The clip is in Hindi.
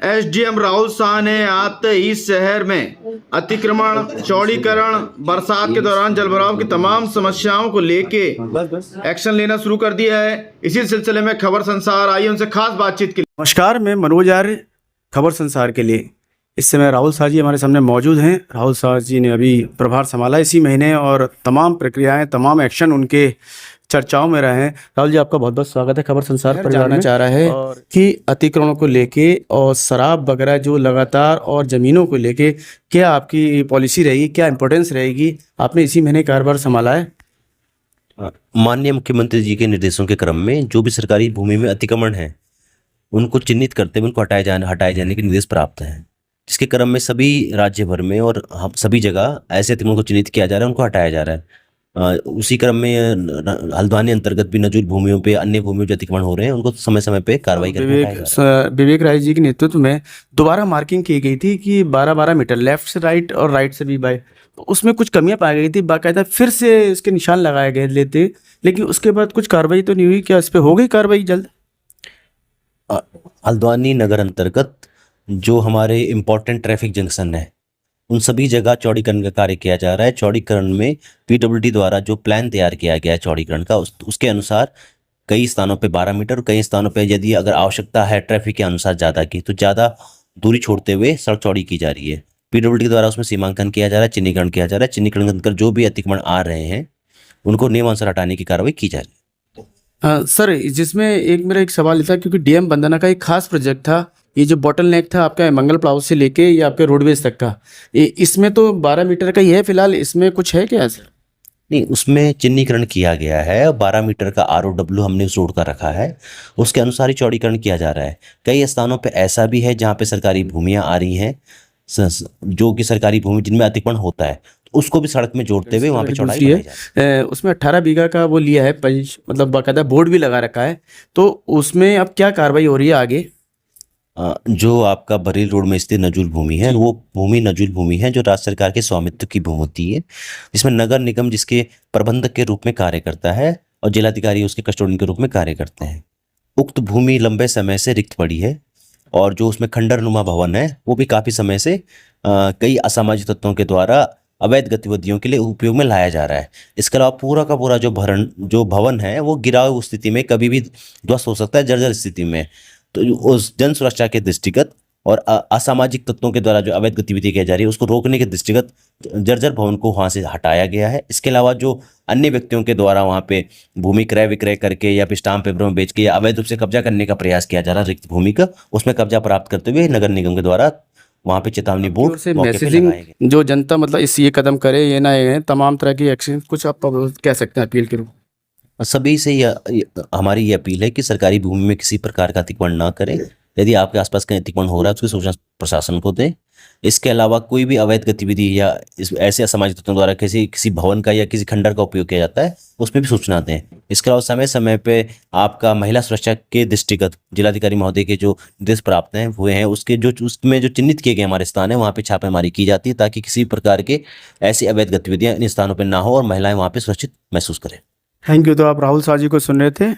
एसडीएम राहुल शाह ने आते ही शहर में अतिक्रमण, चौड़ीकरण, बरसात के दौरान जलभराव की तमाम समस्याओं को लेके एक्शन लेना शुरू कर दिया है। इसी सिलसिले में खबर संसार आई उनसे खास बातचीत के लिए। नमस्कार, मैं मनोज आर्य, खबर संसार के लिए। इस समय राहुल शाह जी हमारे सामने मौजूद हैं। राहुल शाह जी ने अभी प्रभार संभाला इसी महीने और तमाम प्रक्रियाएं, तमाम एक्शन उनके चर्चाओं में रहे हैं। राहुल जी, आपका बहुत बहुत स्वागत है खबर संसार पर। जानना चाह रहा है कि अतिक्रमण को लेके और शराब वगैरह जो लगातार और ज़मीनों को लेके क्या आपकी पॉलिसी रहेगी, क्या इंपॉर्टेंस रहेगी? आपने इसी महीने कार्यभार संभाला है। माननीय मुख्यमंत्री जी के निर्देशों के क्रम में जो भी सरकारी भूमि में अतिक्रमण है उनको चिन्हित करते हुए उनको हटाए जाने के निर्देश प्राप्त हैं, जिसके क्रम में सभी राज्य भर में और हम सभी जगह ऐसे अतिक्रमण को चिन्हित किया जा रहा है, उनको हटाया जा रहा है। उसी क्रम में हल्द्वानी अंतर्गत भी नजूल भूमियों पे, अन्य भूमियों जो अतिक्रमण हो रहे हैं उनको समय समय पे कार्रवाई करके विवेक राय जी के नेतृत्व में दोबारा मार्किंग की गई थी कि 12-12 मीटर लेफ्ट से राइट और राइट से भी बाय, तो उसमें कुछ कमियां पाई गई थी। बाकायदा फिर से इसके निशान लगाए गए लेते, लेकिन उसके बाद कुछ कार्रवाई तो नहीं हुई। क्या इस पर हो गई कार्रवाई जल्द? हल्द्वानी नगर अंतर्गत जो हमारे इम्पोर्टेंट ट्रैफिक जंक्शन है उन सभी जगह चौड़ीकरण का कार्य किया जा रहा है। चौड़ीकरण में पीडब्ल्यूडी द्वारा जो प्लान तैयार किया गया है चौड़ीकरण का, उसके अनुसार कई स्थानों पे 12 मीटर और कई स्थानों पे यदि अगर आवश्यकता है ट्रैफिक के अनुसार ज़्यादा की तो ज़्यादा दूरी छोड़ते हुए सड़क चौड़ी की जा रही है। पीडब्ल्यूडी द्वारा उसमें सीमांकन किया जा रहा है, चिन्हीकरण किया जा रहा है। चिन्हीकरण अंतर जो भी अतिक्रमण आ रहे हैं उनको नियमानुसार हटाने की कार्रवाई की जा रही है। सर, जिसमें मेरा एक सवाल था, क्योंकि डीएम बंदना का एक खास प्रोजेक्ट था, ये जो बॉटल नेक था आपका मंगल प्लाउज से लेके या आपके रोडवेज तक का, इसमें तो 12 मीटर का ही है फिलहाल। इसमें कुछ है क्या सर? नहीं, उसमें चिन्हीकरण किया गया है। 12 मीटर का ROW हमने उस रोड का रखा है, उसके अनुसार ही चौड़ीकरण किया जा रहा है। कई स्थानों पे ऐसा भी है जहाँ पे सरकारी भूमियाँ आ रही हैं, जो कि सरकारी भूमि जिनमें अतिक्रमण होता है, तो उसको भी सड़क में जोड़ते हुए वहाँ पे चौड़ाई बढ़ाई जाती है। उसमें 18 बीघा का वो लिया है पंच, मतलब बाकायदा बोर्ड भी लगा रखा है, तो उसमें अब क्या कार्रवाई हो रही है आगे? जो आपका बरेली रोड में स्थित नजूल भूमि है, वो भूमि नजूल भूमि है जो राज्य सरकार के स्वामित्व की भूमि होती है, जिसमें नगर निगम जिसके प्रबंधक के रूप में कार्य करता है और जिलाधिकारी उसके कस्टोडियन के रूप में कार्य करते हैं। उक्त भूमि लंबे समय से रिक्त पड़ी है और जो उसमें खंडरनुमा भवन है वो भी काफ़ी समय से कई असामाजिक तत्वों के द्वारा अवैध गतिविधियों के लिए उपयोग में लाया जा रहा है। इसके अलावा पूरा का पूरा जो भवन है वो गिराव स्थिति में कभी भी ध्वस्त हो सकता है, जर्जर स्थिति में। तो उस जन सुरक्षा के दृष्टिगत और असामाजिक तत्वों के द्वारा जो अवैध गतिविधि की जा रही है उसको रोकने के दृष्टिगत जर्जर भवन को वहाँ से हटाया गया है। इसके अलावा जो अन्य व्यक्तियों के द्वारा वहाँ पे भूमि क्रय विक्रय करके या फिर स्टाम्प पेपर में बेच के या अवैध रूप से कब्जा करने का प्रयास किया जा रहा है रिक्त भूमि का, उसमें कब्जा प्राप्त करते हुए नगर निगम के द्वारा वहाँ पे चेतावनी बोर्ड से मैसेजिंग जो जनता मतलब ये कदम करे, ये ना ये तमाम तरह की एक्शन, कुछ आप कह सकते हैं अपील के रूप? सभी से हमारी ये अपील है कि सरकारी भूमि में किसी प्रकार का अतिक्रमण ना करें। यदि आपके आसपास कहीं अतिक्रमण हो रहा है उसकी सूचना प्रशासन को दें। इसके अलावा कोई भी अवैध गतिविधि या ऐसे असामाजिक तत्वों द्वारा किसी भवन का या किसी खंडर का उपयोग किया जाता है उसमें भी सूचना दें। इसके अलावा समय समय पे आपका महिला सुरक्षा के दृष्टिगत जिलाधिकारी महोदय के जो निर्देश प्राप्त हैं हुए हैं उसमें जो चिन्हित किए गए हमारे स्थान है वहाँ पे छापेमारी की जाती है ताकि किसी प्रकार के ऐसी अवैध गतिविधियाँ इन स्थानों पर ना हो और महिलाएं वहाँ पर सुरक्षित महसूस करें। Thank you. तो आप राहुल शाह जी को सुन रहे थे।